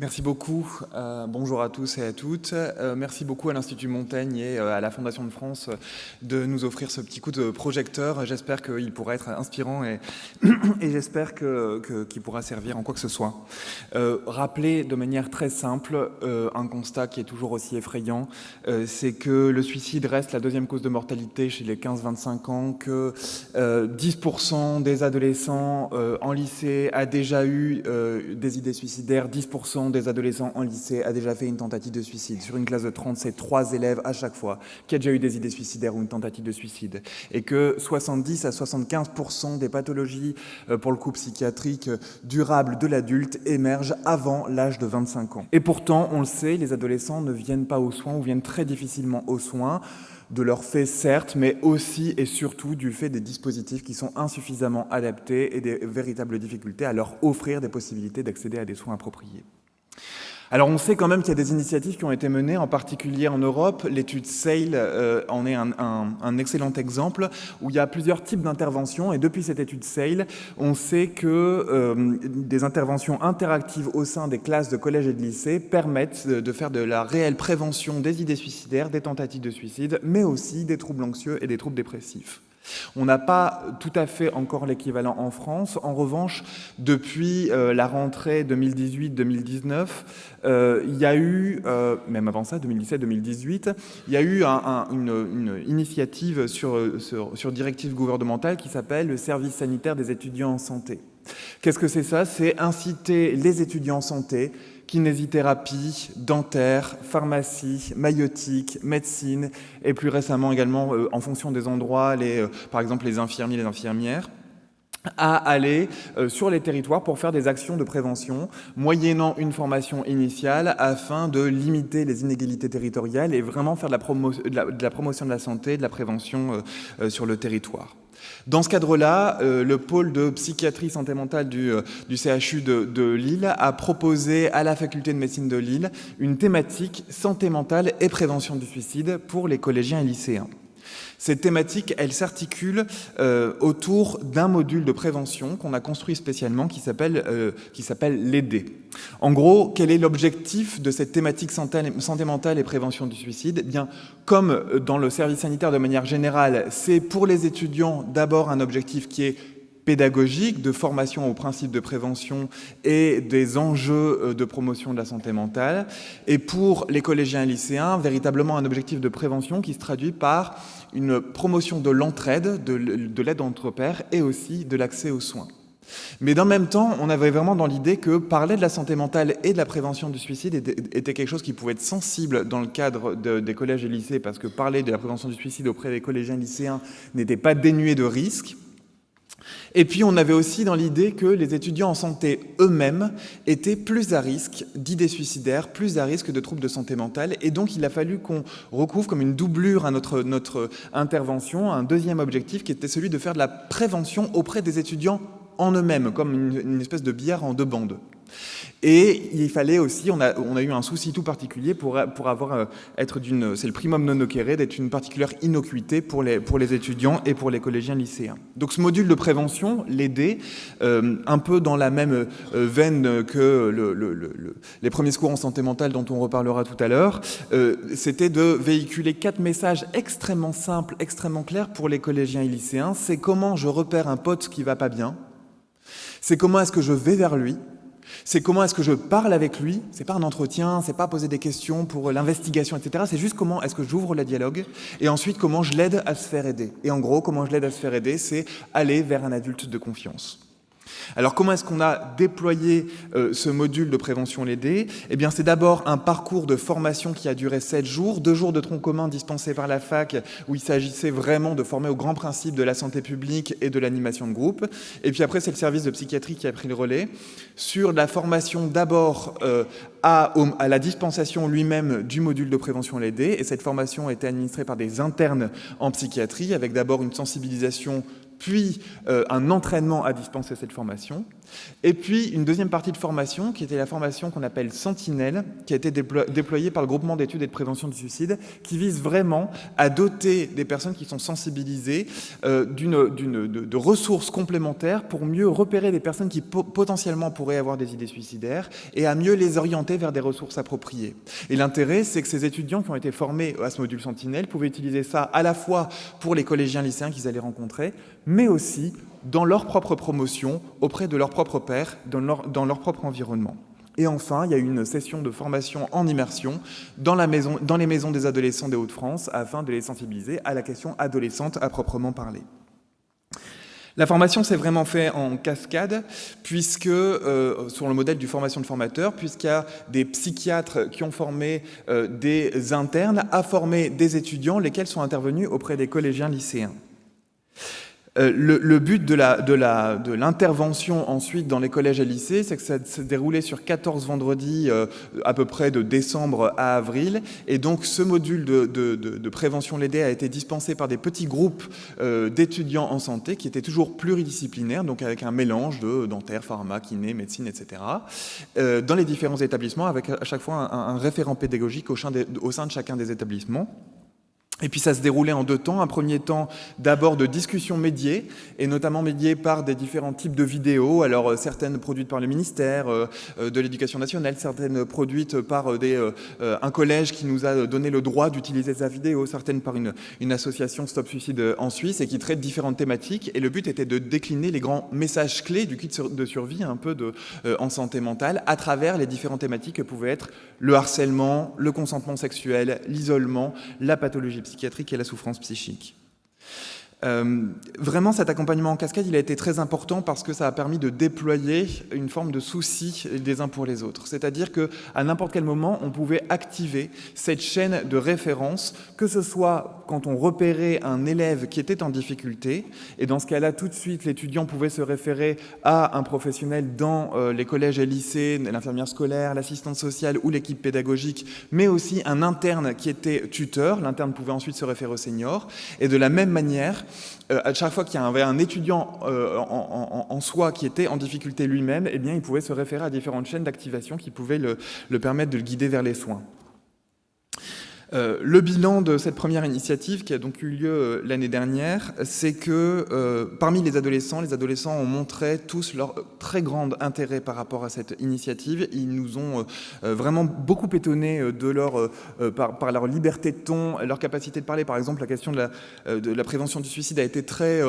Merci beaucoup. Bonjour à tous et à toutes. Merci beaucoup à l'Institut Montaigne et à la Fondation de France de nous offrir ce petit coup de projecteur. J'espère qu'il pourra être inspirant et j'espère qu'il pourra servir en quoi que ce soit. Rappeler de manière très simple un constat qui est toujours aussi effrayant, c'est que le suicide reste la deuxième cause de mortalité chez les 15-25 ans, que 10% des adolescents en lycée a déjà eu des idées suicidaires, 10% des adolescents en lycée a déjà fait une tentative de suicide. Sur une classe de 30, c'est 3 élèves à chaque fois qui a déjà eu des idées suicidaires ou une tentative de suicide. Et que 70 à 75% des pathologies pour le coup psychiatrique durables de l'adulte émergent avant l'âge de 25 ans. Et pourtant, on le sait, les adolescents ne viennent pas aux soins ou viennent très difficilement aux soins, de leur fait certes, mais aussi et surtout du fait des dispositifs qui sont insuffisamment adaptés et des véritables difficultés à leur offrir des possibilités d'accéder à des soins appropriés. Alors on sait quand même qu'il y a des initiatives qui ont été menées, en particulier en Europe. L'étude SAIL en est un excellent exemple, où il y a plusieurs types d'interventions. Et depuis cette étude SAIL, on sait que des interventions interactives au sein des classes de collège et de lycée permettent de faire de la réelle prévention des idées suicidaires, des tentatives de suicide, mais aussi des troubles anxieux et des troubles dépressifs. On n'a pas tout à fait encore l'équivalent en France. En revanche, depuis la rentrée 2018-2019, il y a eu, même avant ça, 2017-2018, il y a eu une initiative sur directive gouvernementale qui s'appelle le service sanitaire des étudiants en santé. Qu'est-ce que c'est ça? C'est inciter les étudiants en santé, kinésithérapie, dentaire, pharmacie, maïeutique, médecine, et plus récemment également, en fonction des endroits, par exemple les infirmiers, les infirmières, à aller sur les territoires pour faire des actions de prévention, moyennant une formation initiale afin de limiter les inégalités territoriales et vraiment faire de la promotion de la santé, de la prévention sur le territoire. Dans ce cadre-là, le pôle de psychiatrie santé mentale du CHU de Lille a proposé à la faculté de médecine de Lille une thématique santé mentale et prévention du suicide pour les collégiens et lycéens. Cette thématique, elle s'articule autour d'un module de prévention qu'on a construit spécialement qui s'appelle l'aider. En gros, quel est l'objectif de cette thématique santé mentale et prévention du suicide? Eh bien, comme dans le service sanitaire de manière générale, c'est pour les étudiants d'abord un objectif qui est pédagogique, de formation aux principes de prévention et des enjeux de promotion de la santé mentale. Et pour les collégiens et lycéens, véritablement un objectif de prévention qui se traduit par une promotion de l'entraide, de l'aide entre pairs et aussi de l'accès aux soins. Mais dans le même temps, on avait vraiment dans l'idée que parler de la santé mentale et de la prévention du suicide était quelque chose qui pouvait être sensible dans le cadre des collèges et lycées, parce que parler de la prévention du suicide auprès des collégiens et lycéens n'était pas dénué de risques. Et puis on avait aussi dans l'idée que les étudiants en santé eux-mêmes étaient plus à risque d'idées suicidaires, plus à risque de troubles de santé mentale, et donc il a fallu qu'on recouvre comme une doublure à notre intervention un deuxième objectif qui était celui de faire de la prévention auprès des étudiants en eux-mêmes, comme une espèce de billard en deux bandes. Et il fallait aussi, on a eu un souci tout particulier pour être c'est le primum non nocere, d'être une particulière innocuité pour les étudiants et pour les collégiens lycéens. Donc ce module de prévention, l'aider, un peu dans la même veine que les premiers secours en santé mentale dont on reparlera tout à l'heure, c'était de véhiculer 4 messages extrêmement simples, extrêmement clairs pour les collégiens et lycéens. C'est comment je repère un pote qui va pas bien, c'est comment est-ce que je vais vers lui, c'est comment est-ce que je parle avec lui, c'est pas un entretien, c'est pas poser des questions pour l'investigation, etc. C'est juste comment est-ce que j'ouvre le dialogue et ensuite comment je l'aide à se faire aider. Et en gros, comment je l'aide à se faire aider, c'est aller vers un adulte de confiance. Alors comment est-ce qu'on a déployé ce module de prévention l'aider? Eh bien c'est d'abord un parcours de formation qui a duré 7 jours, 2 jours de tronc commun dispensés par la fac où il s'agissait vraiment de former aux grands principes de la santé publique et de l'animation de groupe. Et puis après c'est le service de psychiatrie qui a pris le relais sur la formation d'abord à la dispensation lui-même du module de prévention l'aider. Et cette formation a été administrée par des internes en psychiatrie avec d'abord une sensibilisation puis un entraînement à dispenser cette formation, et puis une deuxième partie de formation qui était la formation qu'on appelle Sentinelle, qui a été déployée par le groupement d'études et de prévention du suicide, qui vise vraiment à doter des personnes qui sont sensibilisées de ressources complémentaires pour mieux repérer les personnes qui potentiellement pourraient avoir des idées suicidaires et à mieux les orienter vers des ressources appropriées. Et l'intérêt, c'est que ces étudiants qui ont été formés à ce module Sentinelle pouvaient utiliser ça à la fois pour les collégiens lycéens qu'ils allaient rencontrer, mais aussi dans leur propre promotion, auprès de leurs propres pairs, dans leur propre environnement. Et enfin, il y a eu une session de formation en immersion dans les maisons des adolescents des Hauts-de-France afin de les sensibiliser à la question adolescente à proprement parler. La formation s'est vraiment faite en cascade, puisque, sur le modèle du formation de formateurs, puisqu'il y a des psychiatres qui ont formé des internes à former des étudiants, lesquels sont intervenus auprès des collégiens lycéens. Le but de l'intervention ensuite dans les collèges et lycées, c'est que ça s'est déroulé sur 14 vendredis à peu près de décembre à avril. Et donc ce module de prévention l'aidée a été dispensé par des petits groupes d'étudiants en santé qui étaient toujours pluridisciplinaires, donc avec un mélange de dentaire, pharma, kiné, médecine, etc. Dans les différents établissements, avec à chaque fois un référent pédagogique au sein de chacun des établissements. Et puis ça se déroulait en 2 temps. Un premier temps d'abord de discussions médiées, et notamment médiées par des différents types de vidéos, alors certaines produites par le ministère de l'Éducation nationale, certaines produites par un collège qui nous a donné le droit d'utiliser sa vidéo, certaines par une association Stop Suicide en Suisse, et qui traite différentes thématiques. Et le but était de décliner les grands messages clés du kit de survie un peu en santé mentale à travers les différentes thématiques que pouvaient être le harcèlement, le consentement sexuel, l'isolement, la pathologie psychiatrique et la souffrance psychique. Vraiment, cet accompagnement en cascade, il a été très important parce que ça a permis de déployer une forme de souci des uns pour les autres. C'est-à-dire qu'à n'importe quel moment, on pouvait activer cette chaîne de référence, que ce soit quand on repérait un élève qui était en difficulté, et dans ce cas-là, tout de suite, l'étudiant pouvait se référer à un professionnel dans les collèges et lycées, l'infirmière scolaire, l'assistante sociale ou l'équipe pédagogique, mais aussi un interne qui était tuteur. L'interne pouvait ensuite se référer au senior. Et de la même manière, à chaque fois qu'il y avait un étudiant en soi qui était en difficulté lui-même, eh bien, il pouvait se référer à différentes chaînes d'activation qui pouvaient le permettre de le guider vers les soins. Le bilan de cette première initiative, qui a donc eu lieu l'année dernière, c'est que parmi les adolescents ont montré tous leur très grand intérêt par rapport à cette initiative. Ils nous ont vraiment beaucoup étonnés par leur liberté de ton, leur capacité de parler. Par exemple, la question de la prévention du suicide a été très...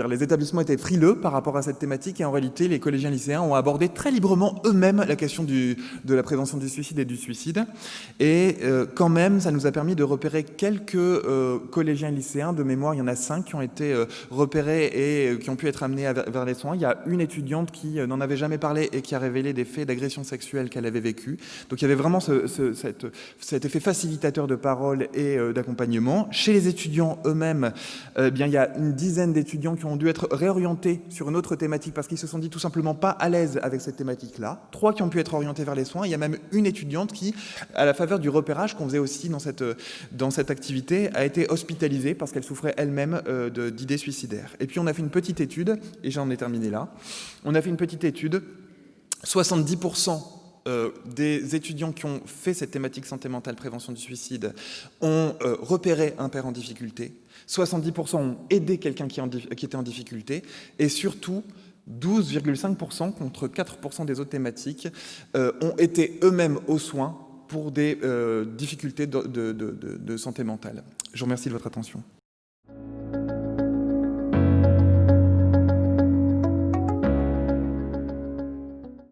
les établissements étaient frileux par rapport à cette thématique, et en réalité, les collégiens lycéens ont abordé très librement eux-mêmes la question de la prévention du suicide et du suicide. Et quand même, ça nous a permis de repérer quelques collégiens lycéens. De mémoire, il y en a 5 qui ont été repérés et qui ont pu être amenés vers les soins. Il y a une étudiante qui n'en avait jamais parlé et qui a révélé des faits d'agression sexuelle qu'elle avait vécu. Donc il y avait vraiment cet effet facilitateur de parole et d'accompagnement. Chez les étudiants eux-mêmes, bien, il y a une dizaine d'étudiants qui ont dû être réorientés sur une autre thématique parce qu'ils se sont dit tout simplement pas à l'aise avec cette thématique-là. 3 qui ont pu être orientés vers les soins. Il y a même une étudiante qui, à la faveur du repérage qu'on faisait aussi dans cette activité, a été hospitalisée parce qu'elle souffrait elle-même d'idées suicidaires. Et puis on a fait une petite étude, et j'en ai terminé là. On a fait une petite étude. 70% des étudiants qui ont fait cette thématique santé mentale, prévention du suicide, ont repéré un père en difficulté. 70% ont aidé quelqu'un qui était en difficulté. Et surtout, 12,5% contre 4% des autres thématiques ont été eux-mêmes aux soins pour des difficultés de santé mentale. Je vous remercie de votre attention.